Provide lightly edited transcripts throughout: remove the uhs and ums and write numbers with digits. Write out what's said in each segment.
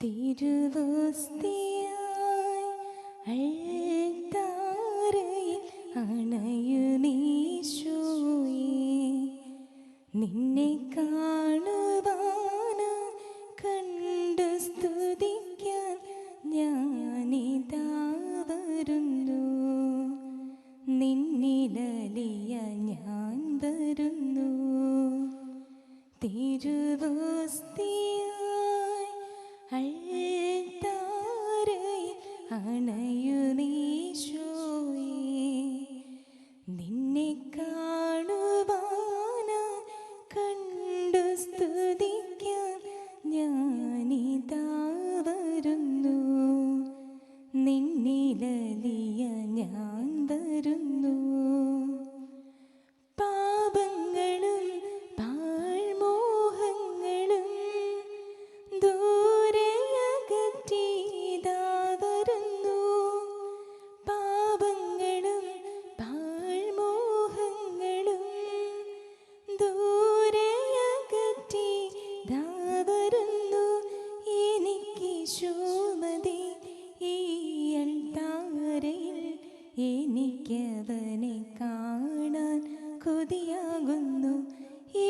തിരുവോസ്തിയായി അൾത്താരയിൽ അണയുന്നീശോയേ, നിന്നെ കാണുവാനായി കണ്ടു സ്തുതിക്കാൻ ഞാനിതാ വരുന്നു. നിന്നിലലിയ ഞാൻ വരുന്നു. തിരുവോസ്തിയായി അൾത്താരയിൽ അണയുന്നീശോയേ, നിന്നെ കാണുവാനായി കണ്ടു സ്തുതിക്കാൻ ഞാനിതാ വരുന്നു. നിന്നിലലിയ ഞാൻ വരുന്നു. പാപങ്ങളും പാഴ്മോഹങ്ങളും ദൂരെയകറ്റിയിതാ വരുന്നു. പാപങ്ങളും പാഴ്മോഹങ്ങളും ദൂരെയകറ്റിയിതാ വരുന്നു. എനിക്കീശോ മതി ഈ അൾത്താരയിൽ, എനിക്കവനെ കാണാൻ കൊതിയാകുന്നു.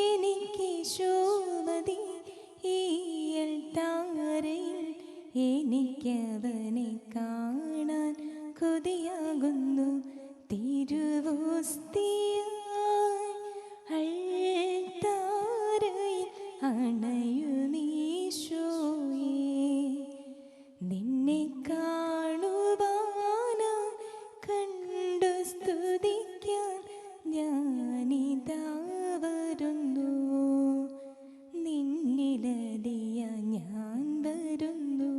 എനിക്കീശോ മതി ഈ അൾത്താരയിൽ, എനിക്കവനെ കാണാൻ കൊതിയാകുന്നു. തിരുവോസ്തിയായി അൾത്താരയിൽ അണയുന്നീശോയേ, നിന്നെ കാണുവാനായി കണ്ടു സ്തുതിക്കാൻ ഞാനിതാ വരുന്നു. നിന്നിലലിയ ഞാൻ വരുന്നു.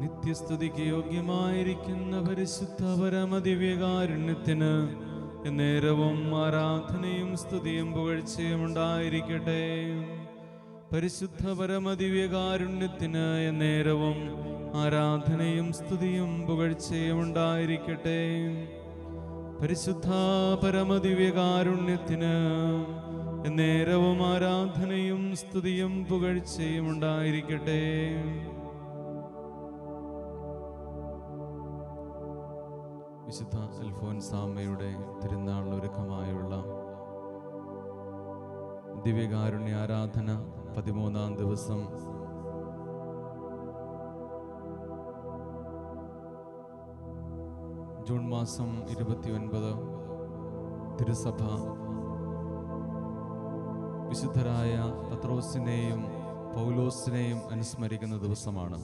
നിത്യസ്തുതിക്ക് യോഗ്യമായിരിക്കുന്ന പരിശുദ്ധ പരമദിവ്യകാരുണ്യത്തിന് നേരവും ആരാധനയും സ്തുതിയും പുകഴ്ചയും ഉണ്ടായിരിക്കട്ടെ. പരിശുദ്ധ പരമദിവ്യകാരുണ്യത്തിന് നേരവും ആരാധനയും സ്തുതിയും പുകഴ്ചയും ഉണ്ടായിരിക്കട്ടെ. പരിശുദ്ധ പരമദിവ്യകാരുണ്യത്തിന് നേരവും ആരാധനയും സ്തുതിയും പുകഴ്ചയും ഉണ്ടായിരിക്കട്ടെ. വിശുദ്ധ അൽഫോൻസാമ്മയുടെ തിരുനാൾ ഒരുക്കമായുള്ള ദിവ്യകാരുണ്യ ആരാധന 13-ാം ദിവസം ജൂൺ മാസം 29 തിരുസഭ വിശുദ്ധരായ പത്രോസിനെയും പൗലോസിനെയും അനുസ്മരിക്കുന്ന ദിവസമാണ്.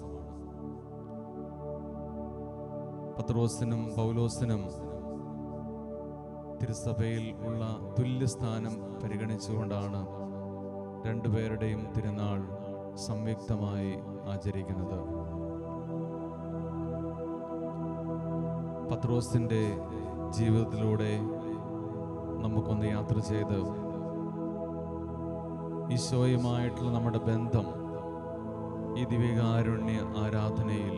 പത്രോസിനും പൗലോസിനും തിരുസഭയിൽ ഉള്ള തുല്യസ്ഥാനം പരിഗണിച്ചുകൊണ്ടാണ് രണ്ടുപേരുടെയും തിരുനാൾ സംയുക്തമായി ആചരിക്കുന്നത്. പത്രോസിൻ്റെ ജീവിതത്തിലൂടെ നമുക്കൊന്ന് യാത്ര ചെയ്ത് ഈശോയുമായിട്ടുള്ള നമ്മുടെ ബന്ധം ഈ ദിവ്യകാരുണ്യ ആരാധനയിൽ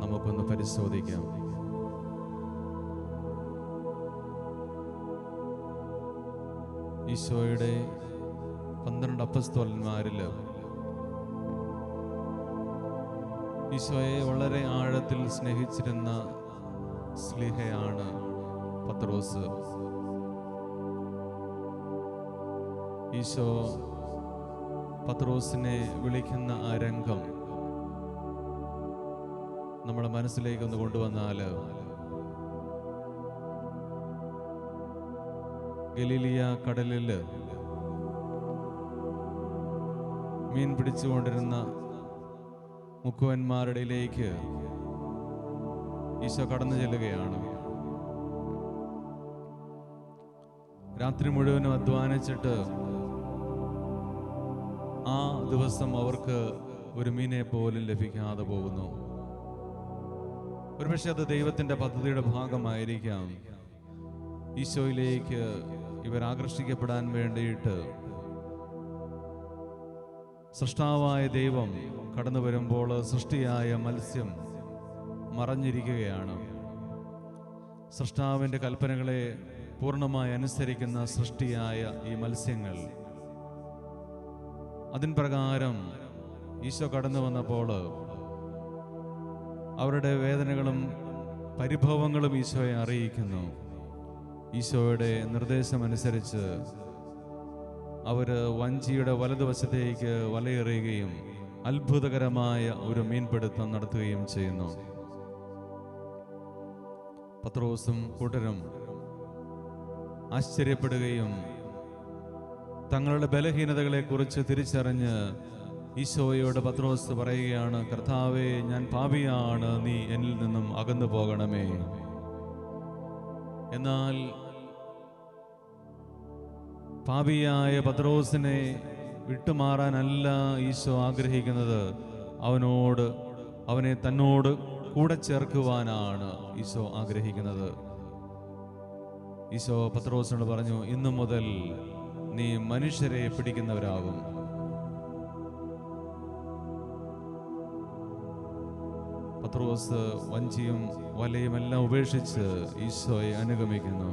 നമുക്കൊന്ന് പരിശോധിക്കാം. ഈശോയുടെ 12 അപ്പസ്തോലന്മാരിൽ ഈശോയെ വളരെ ആഴത്തിൽ സ്നേഹിച്ചിരുന്ന സ്ലീഹയാണ് പത്രോസ്. ഈശോ പത്രോസിനെ വിളിക്കുന്ന ആ രംഗം നമ്മുടെ മനസ്സിലേക്ക് ഒന്ന് കൊണ്ടുവന്നാൽ, ഗലീലിയ കടലിൽ മീൻ പിടിച്ചുകൊണ്ടിരുന്ന മുക്കുവന്മാരുടെ ഇടയിലേക്ക് ഈശോ കടന്നു ചെല്ലുകയാണ്. രാത്രി മുഴുവനും അധ്വാനിച്ചിട്ട് ആ ദിവസം അവർക്ക് ഒരു മീനെ പോലും ലഭിക്കാതെ പോകുന്നു. ഒരുപക്ഷെ അത് ദൈവത്തിൻ്റെ പദ്ധതിയുടെ ഭാഗമായിരിക്കാം. ഈശോയിലേക്ക് ഇവർ ആകർഷിക്കപ്പെടാൻ വേണ്ടിയിട്ട് സൃഷ്ടാവായ ദൈവം കടന്നു വരുമ്പോൾ സൃഷ്ടിയായ മത്സ്യം മറഞ്ഞിരിക്കുകയാണ്. സൃഷ്ടാവിൻ്റെ കൽപ്പനകളെ പൂർണ്ണമായി അനുസരിക്കുന്ന സൃഷ്ടിയായ ഈ മത്സ്യങ്ങൾ, അതിൻ പ്രകാരം ഈശോ കടന്നു വന്നപ്പോൾ അവരുടെ വേദനകളും പരിഭവങ്ങളും ഈശോയെ അറിയിക്കുന്നു. ഈശോയുടെ നിർദ്ദേശമനുസരിച്ച് അവർ വഞ്ചിയുടെ വലതുവശത്തേക്ക് വലയെറിയുകയും അത്ഭുതകരമായ ഒരു മീൻപിടുത്തം നടത്തുകയും ചെയ്യുന്നു. പത്രോസും കൂട്ടരും ആശ്ചര്യപ്പെടുകയും തങ്ങളുടെ ബലഹീനതകളെക്കുറിച്ച് തിരിച്ചറിഞ്ഞ് ഈശോയോട് പത്രോസ് പറയുകയാണ്, കർത്താവേ, ഞാൻ പാപിയാണ്, നീ എന്നിൽ നിന്നും അകന്നു പോകണമേ. എന്നാൽ പാപിയായ പത്രോസിനെ വിട്ടുമാറാനല്ല ഈശോ ആഗ്രഹിക്കുന്നത്, അവനെ തന്നോട് കൂടെ ചേർക്കുവാനാണ് ഈശോ ആഗ്രഹിക്കുന്നത്. ഈശോ പത്രോസിനോട് പറഞ്ഞു, ഇന്നു മുതൽ നീ മനുഷ്യരെ പിടിക്കുന്നവരാകും. പത്രോസ് വഞ്ചിയും വലയും എല്ലാം ഉപേക്ഷിച്ച് ഈശോയെ അനുഗമിക്കുന്നു.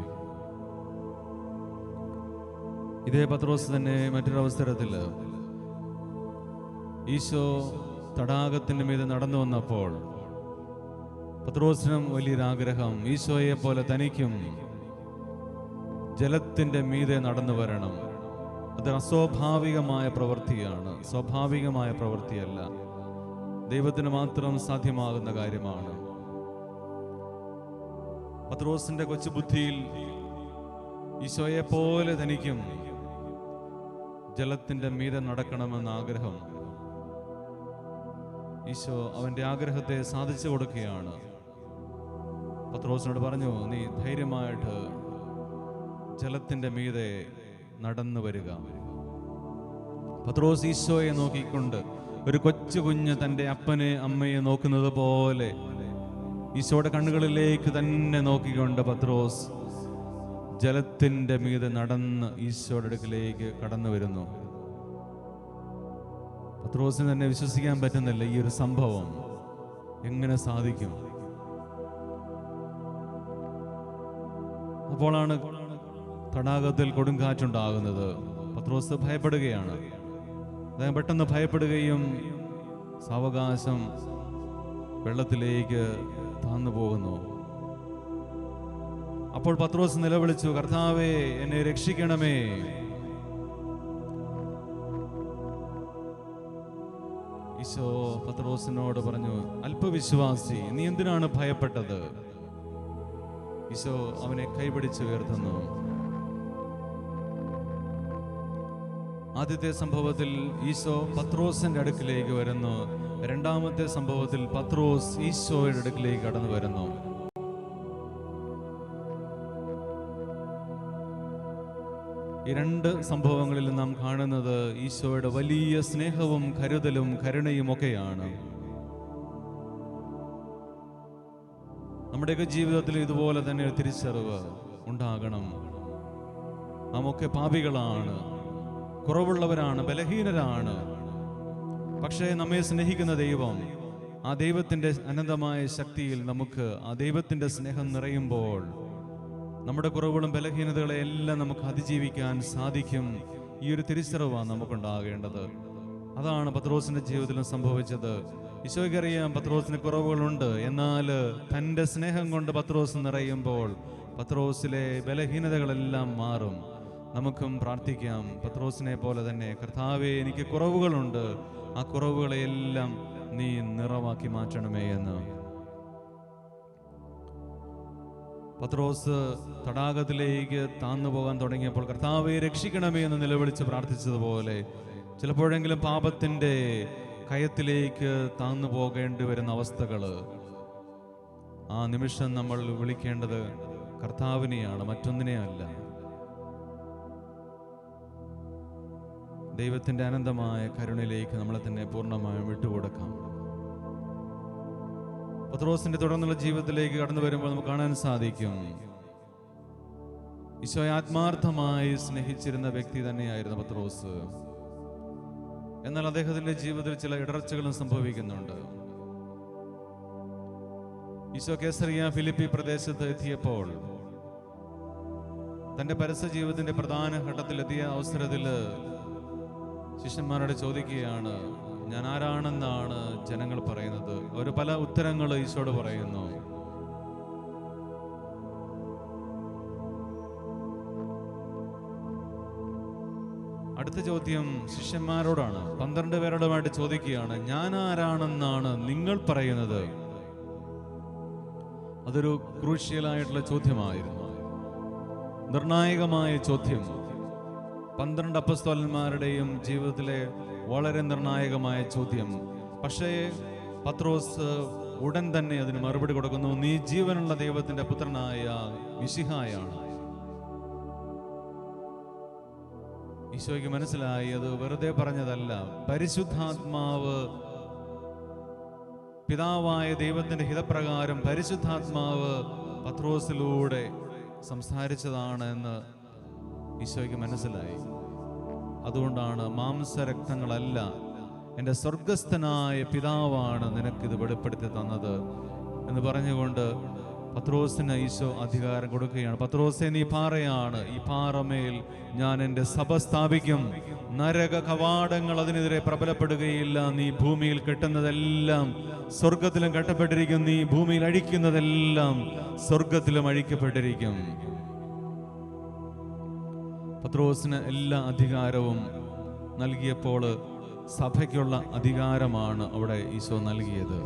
ഇതേ പത്രോസ് തന്നെ മറ്റൊരവസരത്തിൽ ഈശോ തടാകത്തിന് മീതെ നടന്നു വന്നപ്പോൾ പത്രോസിനും വലിയൊരാഗ്രഹം, ഈശോയെ പോലെ തനിക്കും ജലത്തിൻ്റെ മീതെ നടന്നു വരണം. അത് അസ്വാഭാവികമായ പ്രവൃത്തിയാണ്, സ്വാഭാവികമായ പ്രവൃത്തിയല്ല, ദൈവത്തിന് മാത്രം സാധ്യമാകുന്ന കാര്യമാണ്. പത്രോസിന്റെ കൊച്ചുബുദ്ധിയിൽ ഈശോയെ പോലെ തനിക്കും ജലത്തിന്റെ മീതെ നടക്കണമെന്ന ആഗ്രഹം, ഈശോ അവന്റെ ആഗ്രഹത്തെ സാധിച്ചു കൊടുക്കുകയാണ്. പത്രോസിനോട് പറഞ്ഞു, നീ ധൈര്യമായിട്ട് ജലത്തിന്റെ മീതെ നടന്നു വരിക. പത്രോസ് ഈശോയെ നോക്കിക്കൊണ്ട് ഒരു കൊച്ചു കുഞ്ഞ് തൻ്റെ അപ്പനെ അമ്മയെ നോക്കുന്നത് പോലെ ഈശോയുടെ കണ്ണുകളിലേക്ക് തന്നെ നോക്കിക്കൊണ്ട് പത്രോസ് ജലത്തിൻ്റെ മീതെ നടന്ന് ഈശോയുടെ അടുക്കിലേക്ക് കടന്നു വരുന്നു. പത്രോസിന് തന്നെ വിശ്വസിക്കാൻ പറ്റുന്നില്ല, ഈ ഒരു സംഭവം എങ്ങനെ സാധിക്കും. അപ്പോഴാണ് തടാകത്തിൽ കൊടുങ്കാറ്റുണ്ടാകുന്നത്. പത്രോസ് ഭയപ്പെടുകയാണ്. അദ്ദേഹം പെട്ടെന്ന് ഭയപ്പെടുകയും സാവകാശം വെള്ളത്തിലേക്ക് താന്നു പോകുന്നു. അപ്പോൾ പത്രോസ് നിലവിളിച്ചു, കർത്താവേ, എന്നെ രക്ഷിക്കണമേ. ഈശോ പത്രോസിനോട് പറഞ്ഞു, അല്പവിശ്വാസി, നീ എന്തിനാണ് ഭയപ്പെട്ടത്? ഈശോ അവനെ കൈപിടിച്ച് ഉയർത്തുന്നു. ആദ്യത്തെ സംഭവത്തിൽ ഈശോ പത്രോസിന്റെ അടുക്കിലേക്ക് വരുന്നു. രണ്ടാമത്തെ സംഭവത്തിൽ പത്രോസ് ഈശോയുടെ അടുക്കിലേക്ക് കടന്നു വരുന്നു. ഈ രണ്ട് സംഭവങ്ങളിൽ നാം കാണുന്നത് ഈശോയുടെ വലിയ സ്നേഹവും കരുതലും കരുണയും ഒക്കെയാണ്. നമ്മുടെയൊക്കെ ജീവിതത്തിൽ ഇതുപോലെ തന്നെ ഒരു തിരിച്ചറിവ് ഉണ്ടാകണം. നാം ഒക്കെ പാപികളാണ്, കുറവുള്ളവരാണ്, ബലഹീനരാണ്. പക്ഷേ നമ്മെ സ്നേഹിക്കുന്ന ദൈവം, ആ ദൈവത്തിൻ്റെ അനന്തമായ ശക്തിയിൽ നമുക്ക് ആ ദൈവത്തിൻ്റെ സ്നേഹം നിറയുമ്പോൾ നമ്മുടെ കുറവുകളും ബലഹീനതകളെ എല്ലാം നമുക്ക് അതിജീവിക്കാൻ സാധിക്കും. ഈ ഒരു തിരിച്ചറിവാണ് നമുക്കുണ്ടാകേണ്ടത്. അതാണ് പത്രോസിന്റെ ജീവിതത്തിലും സംഭവിച്ചത്. ഈശോയ്ക്കറിയാം പത്രോസിന് കുറവുകളുണ്ട്, എന്നാൽ തൻ്റെ സ്നേഹം കൊണ്ട് പത്രോസ് നിറയുമ്പോൾ പത്രോസിലെ ബലഹീനതകളെല്ലാം മാറും. നമുക്കും പ്രാർത്ഥിക്കാം, പത്രോസിനെ പോലെ തന്നെ, കർത്താവേ, എനിക്ക് കുറവുകളുണ്ട്, ആ കുറവുകളെയെല്ലാം നീ നിറവാക്കി മാറ്റണമേ എന്ന്. പത്രോസ് തടാകത്തിലേക്ക് താന്നു പോകാൻ തുടങ്ങിയപ്പോൾ കർത്താവെ രക്ഷിക്കണമേ എന്ന് നിലവിളിച്ച് പ്രാർത്ഥിച്ചതുപോലെ ചിലപ്പോഴെങ്കിലും പാപത്തിൻ്റെ കയത്തിലേക്ക് താന്നു പോകേണ്ടി വരുന്ന അവസ്ഥകൾ, ആ നിമിഷം നമ്മൾ വിളിക്കേണ്ടത് കർത്താവിനെയാണ്, മറ്റൊന്നിനെയല്ല. ദൈവത്തിൻ്റെ അനന്തമായ കരുണയിലേക്ക് നമ്മളെ തന്നെ പൂർണ്ണമായും വിട്ടുകൊടുക്കാം. പത്രോസിന്റെ തുടർന്നുള്ള ജീവിതത്തിലേക്ക് കടന്നു വരുമ്പോൾ നമുക്ക് കാണാൻ സാധിക്കും, ഈശോയെ ആത്മാർത്ഥമായി സ്നേഹിച്ചിരുന്ന വ്യക്തി തന്നെയായിരുന്നു പത്രോസ്. എന്നാൽ അദ്ദേഹത്തിന്റെ ജീവിതത്തിൽ ചില ഇടർച്ചകളും സംഭവിക്കുന്നുണ്ട്. ഈശോ കേസറിയ ഫിലിപ്പി പ്രദേശത്ത് എത്തിയപ്പോൾ തന്റെ പരസ്യ ജീവിതത്തിന്റെ പ്രധാന ഘട്ടത്തിലെത്തിയ അവസരത്തിൽ ശിഷ്യന്മാരോട് ചോദിക്കുകയാണ്, ഞാൻ ആരാണെന്നാണ് ജനങ്ങൾ പറയുന്നത്? അവർ പല ഉത്തരങ്ങൾ ഈശോട് പറയുന്നു. അടുത്ത ചോദ്യം ശിഷ്യന്മാരോടാണ്, 12 പേരോടുമായിട്ട് ചോദിക്കുകയാണ്, ഞാൻ ആരാണെന്നാണ് നിങ്ങൾ പറയുന്നത്? അതൊരു ക്രൂഷ്യലായിട്ടുള്ള ചോദ്യമായിരുന്നു, നിർണായകമായ ചോദ്യം. 12 അപ്പസ്തോലന്മാരുടെയും ജീവിതത്തിലെ വളരെ നിർണായകമായ ചോദ്യം. പക്ഷേ പത്രോസ് ഉടൻ തന്നെ അതിന് മറുപടി കൊടുക്കുന്നു, നീ ജീവനുള്ള ദൈവത്തിന്റെ പുത്രനായ മിശിഹായാണ്. ഈശോയ്ക്ക് മനസ്സിലായി അത് വെറുതെ പറഞ്ഞതല്ല, പരിശുദ്ധാത്മാവ്, പിതാവായ ദൈവത്തിന്റെ ഹിതപ്രകാരം പരിശുദ്ധാത്മാവ് പത്രോസിലൂടെ സംസാരിച്ചതാണ് എന്ന് ഈശോയ്ക്ക് മനസ്സിലായി. അതുകൊണ്ടാണ് മാംസരക്തങ്ങളല്ല, എൻ്റെ സ്വർഗസ്ഥനായ പിതാവാണ് നിനക്കിത് വെളിപ്പെടുത്തി തന്നത് എന്ന് പറഞ്ഞുകൊണ്ട് പത്രോസിന് ഈശോ അധികാരം കൊടുക്കുകയാണ്. പത്രോസേ, നീ പാറയാണ്, ഈ പാറമേൽ ഞാൻ എൻ്റെ സഭ സ്ഥാപിക്കും, നരക കവാടങ്ങൾ അതിനെതിരെ പ്രബലപ്പെടുകയില്ല. നീ ഭൂമിയിൽ കെട്ടുന്നതെല്ലാം സ്വർഗത്തിലും കെട്ടപ്പെട്ടിരിക്കും, നീ ഭൂമിയിൽ അഴിക്കുന്നതെല്ലാം സ്വർഗത്തിലും അഴിക്കപ്പെട്ടിരിക്കും. പത്രോസിന് എല്ലാ അധികാരവും നൽകിയപ്പോൾ സഭയ്ക്കുള്ള അധികാരമാണ് അവിടെ ഈശോ നൽകിയത്.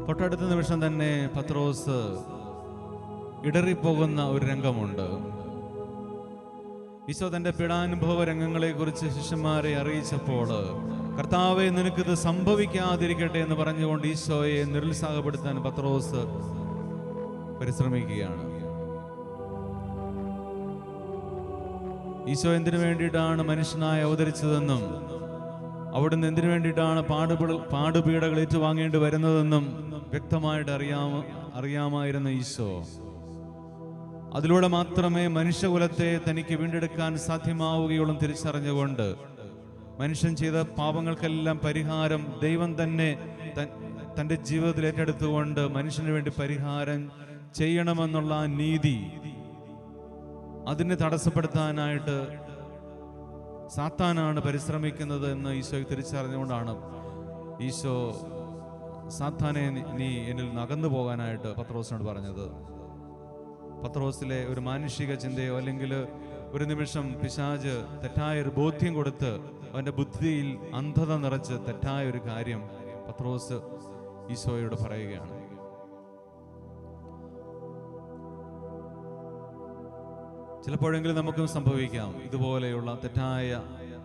തൊട്ടടുത്ത നിമിഷം തന്നെ പത്രോസ് ഇടറിപ്പോകുന്ന ഒരു രംഗമുണ്ട്. ഈശോ തന്റെ പീഡാനുഭവ രംഗങ്ങളെ കുറിച്ച് ശിഷ്യന്മാരെ അറിയിച്ചപ്പോൾ, കർത്താവേ, നിനക്കിത് സംഭവിക്കാതിരിക്കട്ടെ എന്ന് പറഞ്ഞുകൊണ്ട് ഈശോയെ നിരുത്സാഹപ്പെടുത്താൻ പത്രോസ് പരിശ്രമിക്കുകയാണ്. ഈശോ എന്തിനു വേണ്ടിയിട്ടാണ് മനുഷ്യനായി അവതരിച്ചതെന്നും അവിടുന്ന് എന്തിനു വേണ്ടിയിട്ടാണ് പാടുപീഡകൾ ഏറ്റുവാങ്ങേണ്ടി വരുന്നതെന്നും വ്യക്തമായിട്ട് അറിയാമായിരുന്ന ഈശോ അതിലൂടെ മാത്രമേ മനുഷ്യകുലത്തെ തനിക്ക് വീണ്ടെടുക്കാൻ സാധ്യമാവുകയുള്ളൂ തിരിച്ചറിഞ്ഞുകൊണ്ട് മനുഷ്യൻ ചെയ്ത പാപങ്ങൾക്കെല്ലാം പരിഹാരം ദൈവം തന്നെ തൻ്റെ ജീവിതത്തിൽ ഏറ്റെടുത്തുകൊണ്ട് മനുഷ്യന് വേണ്ടി പരിഹാരം ചെയ്യണമെന്നുള്ള നീതി അതിനെ തടസ്സപ്പെടുത്താനായിട്ട് സാത്താനാണ് പരിശ്രമിക്കുന്നത് എന്ന് ഈശോ തിരിച്ചറിഞ്ഞുകൊണ്ടാണ് ഈശോ സാത്താനെ നീ എന്നിൽ അകന്നു പോകാനായിട്ട് പത്രോസിനോട് പറഞ്ഞത്. പത്രോസിലെ ഒരു മാനുഷിക ചിന്തയോ അല്ലെങ്കിൽ ഒരു നിമിഷം പിശാച് തെറ്റായ ഒരു ബോധ്യം കൊടുത്ത് അവൻ്റെ ബുദ്ധിയിൽ അന്ധത നിറച്ച് തെറ്റായ ഒരു കാര്യം പത്രോസ് ഈശോയോട് പറയുകയാണ്. ചിലപ്പോഴെങ്കിലും നമുക്കും സംഭവിക്കാം ഇതുപോലെയുള്ള തെറ്റായ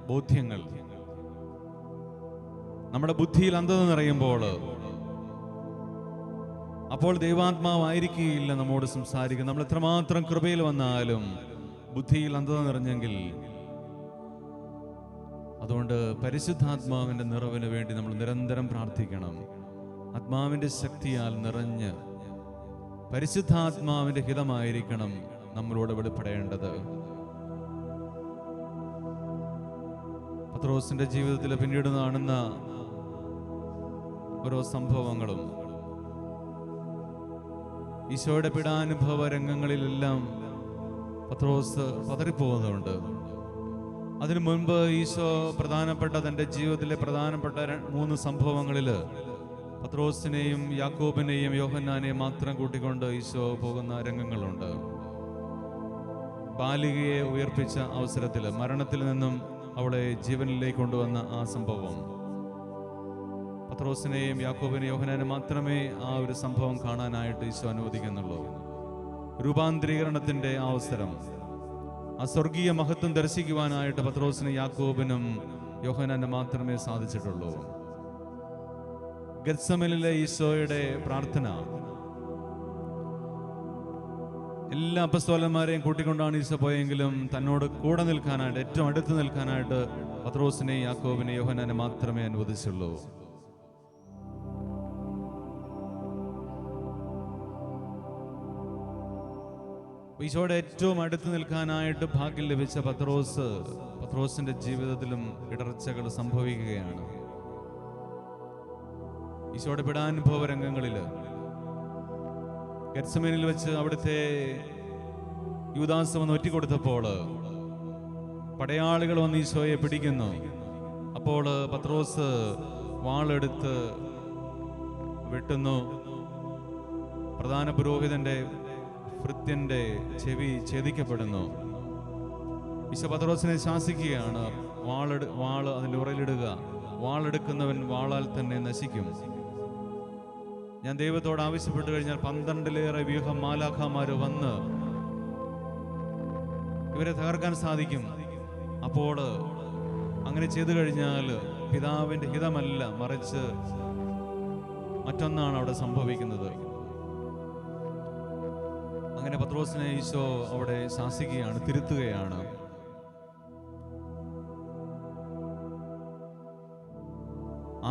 ബോധ്യങ്ങൾ. നമ്മുടെ ബുദ്ധിയിൽ അന്ധത നിറയുമ്പോൾ അപ്പോൾ ദൈവാത്മാവായിരിക്കുകയില്ല നമ്മോട് സംസാരിക്കും. നമ്മൾ എത്രമാത്രം കൃപയിൽ വന്നാലും ബുദ്ധിയിൽ അന്ധത നിറഞ്ഞെങ്കിൽ, അതുകൊണ്ട് പരിശുദ്ധാത്മാവിന്റെ നിറവിന് വേണ്ടി നമ്മൾ നിരന്തരം പ്രാർത്ഥിക്കണം. ആത്മാവിന്റെ ശക്തിയാൽ നിറഞ്ഞ് പരിശുദ്ധാത്മാവിന്റെ ഹിതമായിരിക്കണം നമ്മളോട് വെളിപ്പെടേണ്ടത്. പത്രോസിന്റെ ജീവിതത്തിൽ പിന്നീട് കാണുന്ന ഓരോ സംഭവങ്ങളും ഈശോയുടെ പീഡാനുഭവ രംഗങ്ങളിലെല്ലാം പത്രോസ് പതറിപ്പോകുന്നുണ്ട്. അതിനു മുൻപ് ഈശോ തൻ്റെ ജീവിതത്തിലെ പ്രധാനപ്പെട്ട 3 സംഭവങ്ങളിൽ പത്രോസിനെയും യാക്കോബിനെയും യോഹന്നാനെയും മാത്രം കൂട്ടിക്കൊണ്ട് ഈശോ പോകുന്ന രംഗങ്ങളുണ്ട്. ബാലികയെ ഉയർപ്പിച്ച അവസരത്തിൽ മരണത്തിൽ നിന്നും അവളെ ജീവനിലേക്ക് കൊണ്ടുവന്ന ആ സംഭവം, പത്രോസിനെയും യാക്കോബിനെയും യോഹന്നാനെയും മാത്രമേ ആ ഒരു സംഭവം കാണാനായിട്ട് ഈശോ അനുവദിക്കുന്നുള്ളൂ. രൂപാന്തരീകരണത്തിന്റെ ആ അവസരം, ആ സ്വർഗീയ മഹത്വം ദർശിക്കുവാനായിട്ട് പത്രോസിനും യാക്കോബിനും യോഹന്നാനും മാത്രമേ സാധിച്ചിട്ടുള്ളൂ. ഗത്സമനിലെ ഈശോയുടെ പ്രാർത്ഥന, എല്ലാ അപ്പസ്തോലന്മാരെയും കൂട്ടിക്കൊണ്ടാണ് ഈശോ പോയെങ്കിലും തന്നോട് കൂടെ നിൽക്കാനായിട്ട്, ഏറ്റവും അടുത്ത് നിൽക്കാനായിട്ട് പത്രോസിനെയും യാക്കോബിനെയും യോഹന്നാനെ മാത്രമേ അനുവദിച്ചുള്ളൂ. ഈശോയുടെ ഏറ്റവും അടുത്ത് നിൽക്കാനായിട്ട് ഭാഗ്യം ലഭിച്ച പത്രോസിന്റെ ജീവിതത്തിലും ഇടർച്ചകൾ സംഭവിക്കുകയാണ്. ഈശോയുടെ പീഡാനുഭവ രംഗങ്ങളിൽ ഗെത്സമേനിൽ വെച്ച് അവിടുത്തെ യൂദാസ് വന്ന് ഒറ്റിക്കൊടുത്തപ്പോൾ പടയാളികൾ വന്ന് ഈശോയെ പിടിക്കുന്നു. അപ്പോൾ പത്രോസ് വാളെടുത്ത് വെട്ടുന്നു. പ്രധാന പുരോഹിതന്റെ ഭൃത്യന്റെ ചെവി ഛേദിക്കപ്പെടുന്നു. ഈശോ പത്രോസിനെ ശാസിക്കുകയാണ്, വാള് അതിൻ്റെ ഉറയിലിടുക, വാളെടുക്കുന്നവൻ വാളാൽ തന്നെ നശിക്കും. ഞാൻ ദൈവത്തോട് ആവശ്യപ്പെട്ടു കഴിഞ്ഞാൽ 12-ലേറെ വ്യൂഹം മാലാഖമാര് വന്ന് ഇവരെ തകർക്കാൻ സാധിക്കും. അപ്പോൾ അങ്ങനെ ചെയ്തു കഴിഞ്ഞാൽ പിതാവിന്റെ ഹിതമല്ല, മറിച്ച് മറ്റൊന്നാണ് അവിടെ സംഭവിക്കുന്നത്. അങ്ങനെ പത്രോസിനെ ഈശോ അവിടെ ശാസിക്കുകയാണ്, തിരുത്തുകയാണ്.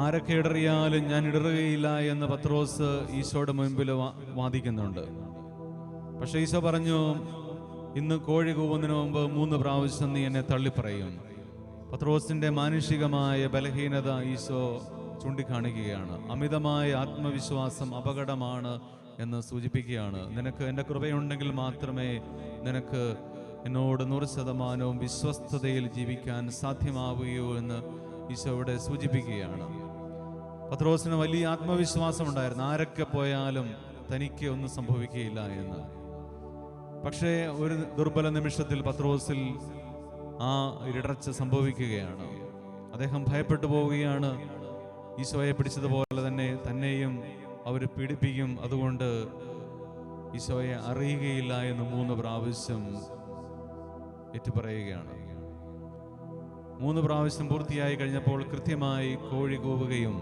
ആരൊക്കെ ഇടറിയാലും ഞാൻ ഇടറുകയില്ല എന്ന് പത്രോസ് ഈശോയുടെ മുൻപിൽ വാദിക്കുന്നുണ്ട്. പക്ഷെ ഈശോ പറഞ്ഞു, ഇന്ന് കോഴി കൂവുന്നതിന് മുമ്പ് 3 പ്രാവശ്യം നീ എന്നെ തള്ളിപ്പറയും. പത്രോസിന്റെ മാനുഷികമായ ബലഹീനത ഈശോ ചൂണ്ടിക്കാണിക്കുകയാണ്. അമിതമായ ആത്മവിശ്വാസം അപകടമാണ് എന്ന് സൂചിപ്പിക്കുകയാണ്. നിനക്ക് എൻ്റെ കൃപയുണ്ടെങ്കിൽ മാത്രമേ നിനക്ക് എന്നോട് 100% വിശ്വസ്തതയിൽ ജീവിക്കാൻ സാധ്യമാവുകയോ എന്ന് ഈശോ ഇവിടെ സൂചിപ്പിക്കുകയാണ്. പത്രോസിന് വലിയ ആത്മവിശ്വാസം ഉണ്ടായിരുന്നു, ആരൊക്കെ പോയാലും തനിക്ക് ഒന്നും സംഭവിക്കുകയില്ല എന്ന്. പക്ഷേ ഒരു ദുർബല നിമിഷത്തിൽ പത്രോസിൽ ആ ഇടർച്ച സംഭവിക്കുകയാണ്. അദ്ദേഹം ഭയപ്പെട്ടു പോവുകയാണ്. ഈശോയെ പിടിച്ചതുപോലെ തന്നെ തന്നെയും അവർ പീഡിപ്പിക്കും, അതുകൊണ്ട് ഈശോയെ അറിയുകയില്ല എന്ന് 3 പ്രാവശ്യം ഏറ്റുപറയുകയാണ്. 3 പ്രാവശ്യം പൂർത്തിയായി കഴിഞ്ഞപ്പോൾ കൃത്യമായി കോഴി കൂവുകയും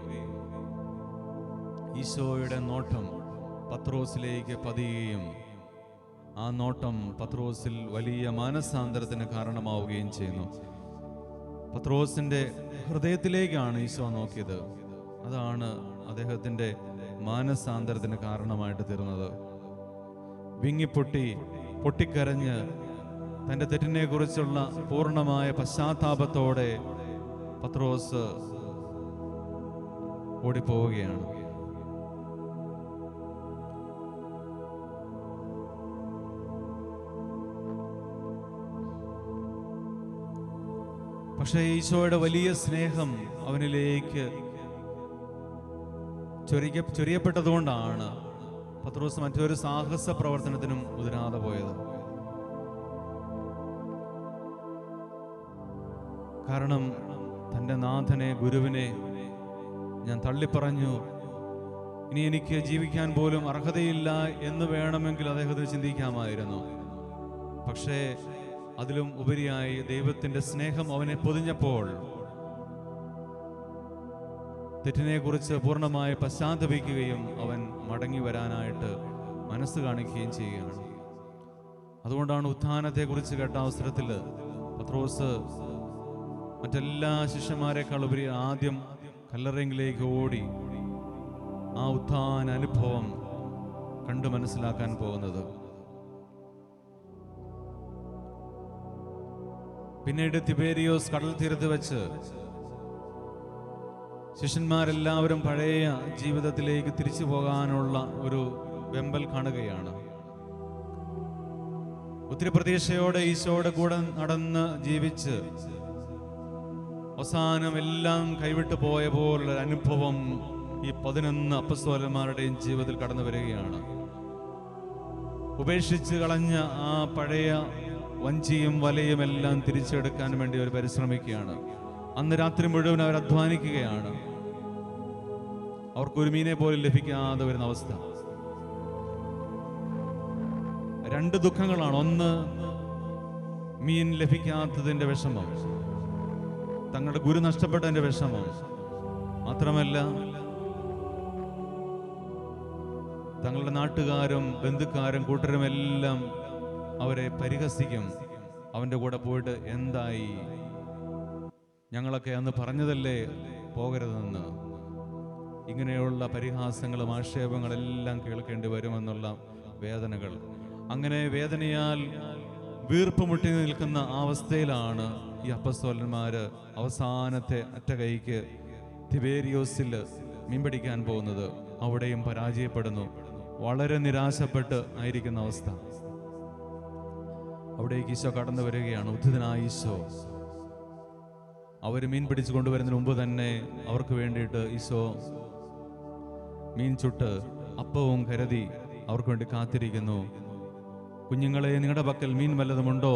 ഈശോയുടെ നോട്ടം പത്രോസിലേക്ക് പതിയുകയും ആ നോട്ടം പത്രോസിൽ വലിയ മാനസാന്തരത്തിന് കാരണമാവുകയും ചെയ്യുന്നു. പത്രോസിന്റെ ഹൃദയത്തിലേക്കാണ് ഈശോ നോക്കിയത്. അതാണ് അദ്ദേഹത്തിന്റെ മാനസാന്തരത്തിന് കാരണമായിട്ട് തീർന്നത്. പൊട്ടിക്കരഞ്ഞ് തൻ്റെ തെറ്റിനെ കുറിച്ചുള്ള പൂർണ്ണമായ പശ്ചാത്താപത്തോടെ പത്രോസ് ഓടിപ്പോവുകയാണ്. പക്ഷേ ഈശോയുടെ വലിയ സ്നേഹം അവനിലേക്ക് ചൊരിയപ്പെട്ടതുകൊണ്ടാണ് പത്രോസ് മറ്റൊരു സാഹസ പ്രവർത്തനത്തിനും മുതിരാതെ പോയത്. കാരണം തൻ്റെ നാഥനെ, ഗുരുവിനെ ഞാൻ തള്ളിപ്പറഞ്ഞു, ഇനി എനിക്ക് ജീവിക്കാൻ പോലും അർഹതയില്ല എന്ന് വേണമെങ്കിൽ അദ്ദേഹത്തിന് ചിന്തിക്കാമായിരുന്നു. പക്ഷേ അതിലും ഉപരിയായി ദൈവത്തിൻ്റെ സ്നേഹം അവനെ പൊതിഞ്ഞപ്പോൾ തെറ്റിനെ കുറിച്ച് പൂർണ്ണമായി പശ്ചാത്തപിക്കുകയും അവൻ മടങ്ങി വരാനായിട്ട് മനസ്സ് കാണിക്കുകയും ചെയ്യുകയാണ്. അതുകൊണ്ടാണ് ഉത്ഥാനത്തെക്കുറിച്ച് കേട്ട അവസരത്തിൽ പത്രോസ് മറ്റെല്ലാ ശിഷ്യന്മാരെക്കാൾ ഉപരി ആദ്യം കല്ലറയിലേക്ക് ഓടി ആ ഉത്ഥാന അനുഭവം കണ്ടു മനസ്സിലാക്കാൻ പോകുന്നത്. പിന്നീട് തിബേരിയോസ് കടൽ തീരത്ത് വെച്ച് ശിഷ്യന്മാരെല്ലാവരും പഴയ ജീവിതത്തിലേക്ക് തിരിച്ചു പോകാനുള്ള ഒരു വെമ്പൽ കാണുകയാണ്. ഒത്തിരി പ്രതീക്ഷയോടെ ഈശോയുടെ കൂടെ നടന്ന് ജീവിച്ച് അവസാനം എല്ലാം കൈവിട്ടു പോയ പോലുള്ളൊരു അനുഭവം ഈ 11 അപ്പസ്തോലന്മാരുടെയും ജീവിതത്തിൽ കടന്നു വരികയാണ്. ഉപേക്ഷിച്ച് കളഞ്ഞ ആ പഴയ വഞ്ചിയും വലയും എല്ലാം തിരിച്ചെടുക്കാൻ വേണ്ടി അവർ പരിശ്രമിക്കുകയാണ്. അന്ന് രാത്രി മുഴുവൻ അവർ അധ്വാനിക്കുകയാണ്. അവർക്കൊരു മീനെ പോലും ലഭിക്കാതെ വരുന്ന അവസ്ഥ. 2 ദുഃഖങ്ങളാണ്. ഒന്ന്, മീൻ ലഭിക്കാത്തതിന്റെ വിഷമം, തങ്ങളുടെ ഗുരു നഷ്ടപ്പെട്ടതിന്റെ വിഷമം. മാത്രമല്ല തങ്ങളുടെ നാട്ടുകാരും ബന്ധുക്കാരും കൂട്ടരും എല്ലാം അവരെ പരിഹസിക്കും. അവൻ്റെ കൂടെ പോയിട്ട് എന്തായി, ഞങ്ങളൊക്കെ അന്ന് പറഞ്ഞതല്ലേ പോകരുതെന്ന്. ഇങ്ങനെയുള്ള പരിഹാസങ്ങളും ആക്ഷേപങ്ങളെല്ലാം കേൾക്കേണ്ടി വരുമെന്നുള്ള വേദനകൾ. അങ്ങനെ വേദനയാൽ വീർപ്പുമുട്ടി നിൽക്കുന്ന ആ അവസ്ഥയിലാണ് ഈ അപ്പസ്തോലന്മാര് അവസാനത്തെ അറ്റകൈക്ക് തിബേരിയോസിൽ മീൻ പിടിക്കാൻ പോകുന്നത്. അവിടെയും പരാജയപ്പെടുന്നു. വളരെ നിരാശപ്പെട്ട് ആയിരിക്കുന്ന അവസ്ഥ. അവിടേക്ക് ഈശോ കടന്നു വരികയാണ്. ഉദ്ധിതനായ ഈശോ അവർ മീൻ പിടിച്ചു കൊണ്ടുവരുന്നതിന് മുമ്പ് തന്നെ അവർക്ക് വേണ്ടിയിട്ട് ഈശോ മീൻ ചുട്ട് അപ്പവും കരുതി അവർക്ക് വേണ്ടി കാത്തിരിക്കുന്നു. കുഞ്ഞുങ്ങളെ, നിങ്ങളുടെ പക്കൽ മീൻ വല്ലതുമുണ്ടോ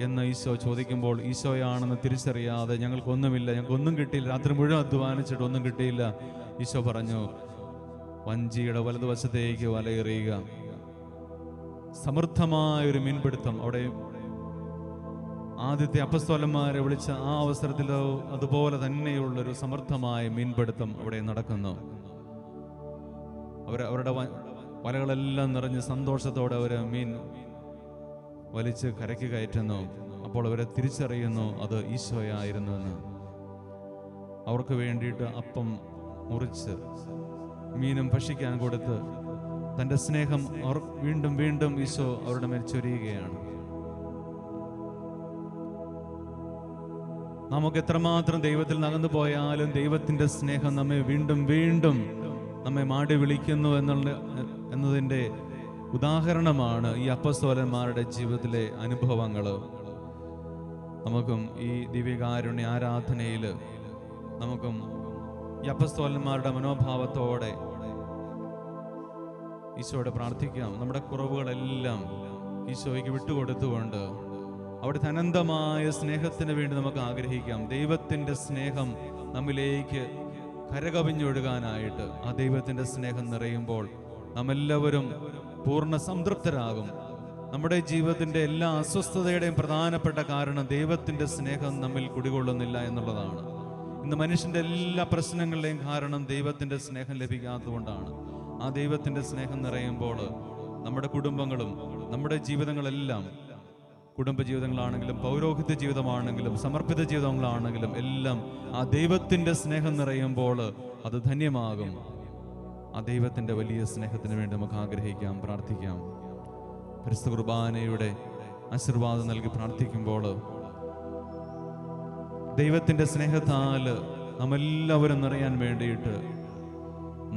എന്ന് ഈശോ ചോദിക്കുമ്പോൾ ഈശോയാണെന്ന് തിരിച്ചറിയാതെ ഞങ്ങൾക്കൊന്നുമില്ല, ഞങ്ങൾക്കൊന്നും കിട്ടിയില്ല, രാത്രി മുഴുവൻ അധ്വാനിച്ചിട്ട് ഒന്നും കിട്ടിയില്ല. ഈശോ പറഞ്ഞു, വഞ്ചിയുടെ വലതുവശത്തേക്ക് വലയെറിയുക. സമൃദ്ധമായൊരു മീൻപിടുത്തം അവിടെ ആദ്യത്തെ അപ്പസ്തോലന്മാരെ വിളിച്ച ആ അവസരത്തിൽ അതുപോലെ തന്നെയുള്ളൊരു സമൃദ്ധമായ മീൻപിടുത്തം അവിടെ നടക്കുന്നു. അവരുടെ വലകളെല്ലാം നിറഞ്ഞ് സന്തോഷത്തോടെ അവർ മീൻ വലിച്ച് കരയ്ക്ക് കയറ്റുന്നു. അപ്പോൾ അവരെ തിരിച്ചറിയുന്നു അത് ഈശോയായിരുന്നുവെന്ന്. അവർക്ക് വേണ്ടിയിട്ട് അപ്പം മുറിച്ച് മീനും ഭക്ഷിക്കാൻ കൊടുത്ത് തൻ്റെ സ്നേഹം അവർ വീണ്ടും വീണ്ടും ഈശോ അവരുടെ മേൽ ചൊരിയുകയാണ്. നമുക്ക് എത്രമാത്രം ദൈവത്തിൽ നകന്നു പോയാലും ദൈവത്തിൻ്റെ സ്നേഹം നമ്മെ വീണ്ടും വീണ്ടും നമ്മെ മാടി വിളിക്കുന്നു എന്നതിൻ്റെ ഉദാഹരണമാണ് ഈ അപ്പസ്തോലന്മാരുടെ ജീവിതത്തിലെ അനുഭവങ്ങൾ. നമുക്കും ഈ ദിവ്യകാരുണ്യ ആരാധനയിൽ നമുക്കും ഈ അപ്പസ്തോലന്മാരുടെ മനോഭാവത്തോടെ ഈശോയോട് പ്രാർത്ഥിക്കാം. നമ്മുടെ കുറവുകളെല്ലാം ഈശോയ്ക്ക് വിട്ടുകൊടുത്തുകൊണ്ട് അവിടുത്തെ അനന്തമായ സ്നേഹത്തിന് വേണ്ടി നമുക്ക് ആഗ്രഹിക്കാം. ദൈവത്തിൻ്റെ സ്നേഹം നമ്മിലേക്ക് കരകവിഞ്ഞൊഴുകാനായിട്ട് ആ ദൈവത്തിൻ്റെ സ്നേഹം നിറയുമ്പോൾ നമ്മെല്ലാവരും പൂർണ്ണ സംതൃപ്തരാകും. നമ്മുടെ ജീവിതത്തിൻ്റെ എല്ലാ അസ്വസ്ഥതയുടെയും പ്രധാനപ്പെട്ട കാരണം ദൈവത്തിൻ്റെ സ്നേഹം നമ്മിൽ കുടികൊള്ളുന്നില്ല എന്നുള്ളതാണ്. ഇന്ന് മനുഷ്യൻ്റെ എല്ലാ പ്രശ്നങ്ങളുടെയും കാരണം ദൈവത്തിൻ്റെ സ്നേഹം ലഭിക്കാത്തതുകൊണ്ടാണ്. ആ ദൈവത്തിൻ്റെ സ്നേഹം നിറയുമ്പോൾ നമ്മുടെ കുടുംബങ്ങളും നമ്മുടെ ജീവിതങ്ങളെല്ലാം, കുടുംബജീവിതങ്ങളാണെങ്കിലും പൗരോഹിത്യ ജീവിതമാണെങ്കിലും സമർപ്പിത ജീവിതങ്ങളാണെങ്കിലും എല്ലാം ആ ദൈവത്തിൻ്റെ സ്നേഹം നിറയുമ്പോൾ അത് ധന്യമാകും. ആ ദൈവത്തിൻ്റെ വലിയ സ്നേഹത്തിന് വേണ്ടി നമുക്ക് ആഗ്രഹിക്കാം, പ്രാർത്ഥിക്കാം. പരിശുദ്ധ കുർബാനയുടെ ആശീർവാദം നൽകി പ്രാർത്ഥിക്കുമ്പോൾ ദൈവത്തിൻ്റെ സ്നേഹത്താൽ നമ്മെല്ലാവരും നിറയാൻ വേണ്ടിയിട്ട്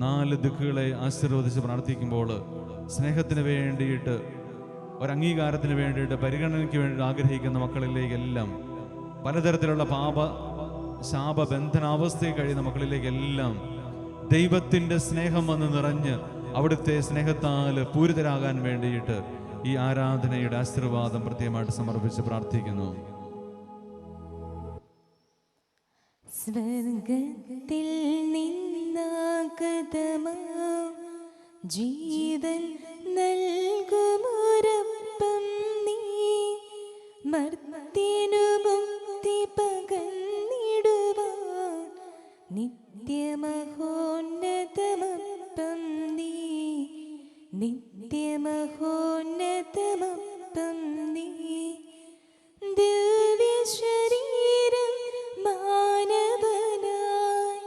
4 ദിക്കുകളെ ആശീർവദിച്ച് പ്രാർത്ഥിക്കുമ്പോൾ സ്നേഹത്തിന് വേണ്ടിയിട്ട്, ഒരംഗീകാരത്തിന് വേണ്ടിയിട്ട്, പരിഗണനയ്ക്ക് വേണ്ടിയിട്ട് ആഗ്രഹിക്കുന്ന മക്കളിലേക്കെല്ലാം, പലതരത്തിലുള്ള പാപ ശാപ ബന്ധനാവസ്ഥയിൽ കഴിയുന്ന മക്കളിലേക്കെല്ലാം ദൈവത്തിൻ്റെ സ്നേഹം വന്ന് നിറഞ്ഞ് അവിടുത്തെ സ്നേഹത്താൽ പൂരിതരാകാൻ വേണ്ടിയിട്ട് ഈ ആരാധനയുടെ ആശീർവാദം പ്രത്യേകമായിട്ട് സമർപ്പിച്ച് പ്രാർത്ഥിക്കുന്നു. സ്വർഗത്തിൽ നിന്നാഗതമാ ജീവൻ നൽകുമൊരപ്പം നീ, മർത്യനു മുക്തി പകർന്നിടുവാൻ നിത്യമഹോന്നതമപ്പം നീ, നിത്യമഹോന്നതമപ്പം നീ. ദിവ്യശരീരം മാനവനായി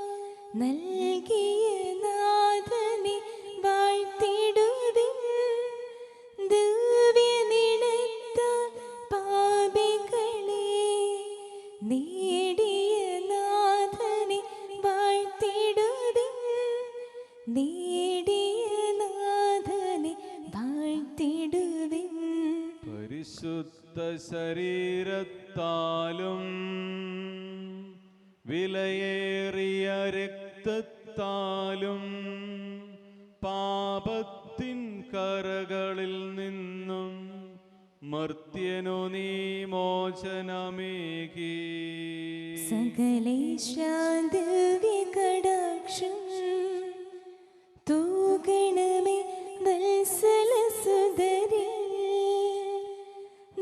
നൽകിയ നാഥനെ വാഴ്ത്തിടുവിൻ. ദിവ്യനിണത്താൽ പാപികളെ നേടിയ നാഥനെ വാഴ്ത്തിടുവിൻ. നേടിയ നാഥനെ വാഴ്ത്തിടുവിൻ. പരിശുദ്ധ ശരീരത്താലും വിലയേറിയ രക്തത്താലും പാപത്തിൻ കറകളിൽ നിന്നും മർത്യനു നീ മോചനമേകി. സകലേശാ ദിവ്യകടാക്ഷം തൂകണമേ വത്സലസുതരിൽ.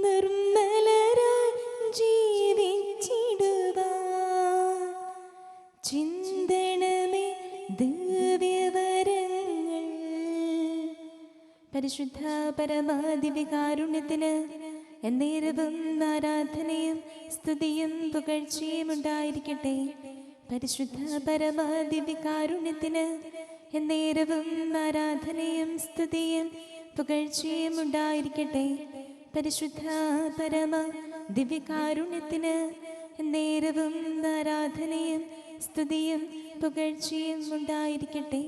നിർമ്മലരായി ജീവിച്ചിടുവാൻ ചിന്തണമേ ദിവ്യവരങ്ങൾ. പരിശുദ്ധ പരമാദിവ്യകാരുണ്യത്തിന് എന്നേരവും ആരാധനയും സ്തുതിയും പുകഴ്ചയും ഉണ്ടായിരിക്കട്ടെ. പരിശുദ്ധ പരമാദിവ്യകാരുണ്യത്തിന് എന്നേരവും ആരാധനയും സ്തുതിയും പുകഴ്ചയും ഉണ്ടായിരിക്കട്ടെ. പരിശുദ്ധ പരമ ദിവ്യകാരുണ്യത്തിന് നേരവും ആരാധനയും സ്തുതിയും പുകഴ്ചയും ഉണ്ടായിരിക്കട്ടെ.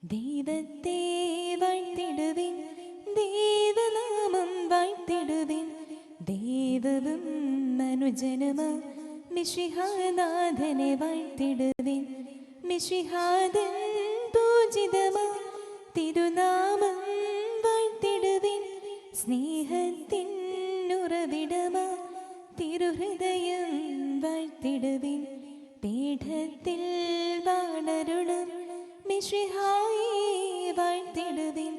ദൈവത്തെ വാഴ്ത്തിടുവിൻ, ദൈവനാമം വാഴ്ത്തിടുവിൻ. ദൈവവും മനുജനുമാ മിശിഹാനാഥനെ വാഴ്ത്തിടുവിൻ. മിശിഹാദൻ പൂജിതമാ തിരുനാമം വാഴ്ത്തിടുവിൻ. സ്നേഹത്തിൻ ഉറവിടമാ തിരുഹൃദയം വാഴ്ത്തിടുവിൻ. പീഠത്തിൽ വാണരുളും മിശിഹായെ വാഴ്ത്തിടുവിൻ.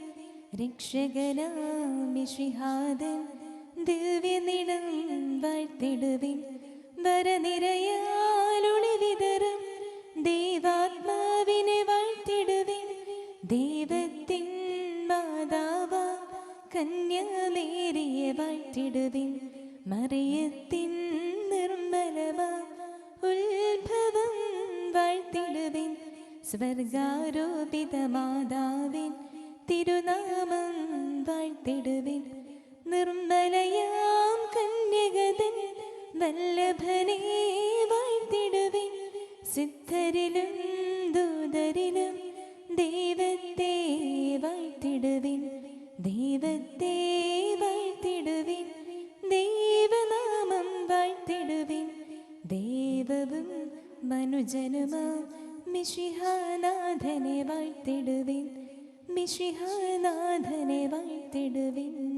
രക്ഷകനാം മിശിഹാദൻ ദിവ്യനിടം വാഴ്ത്തിടുവിൻ. വരനിരയാലൊളി വിതറും ദൈവാത്മാവിനെ വാഴ്ത്തിടുവിൻ. ദൈവത്തിൻ മാതാവ കന്യാമേരിയെ വാഴ്ത്തിടുവിൻ. മറിയത്തിൻ നിർമ്മലമാ ഉത്ഭവം വാഴ്ത്തിടുവിൻ. സ്വർഗാരോപിത മാതാവിൻ തിരുനാമം വാഴ്ത്തിടുവിൻ. നിർമ്മലയാം കന്യകതൻ വല്ലഭനെ വാഴ്ത്തിടുവിൻ. സിദ്ധരിലും ദൂതരിലും ദൈവത്തെ വാഴ്ത്തിടുവിൻ. ദൈവത്തെ വാഴ്ത്തിടുവിൻ. ദൈവനാമം വാഴ്ത്തിടുവിൻ. ദൈവവും മനുജനുമാം മിശിഹാനാഥനെ വാഴ്ത്തിടുവിൻ. മിശിഹാനാഥനെ വാഴ്ത്തിടുവിൻ.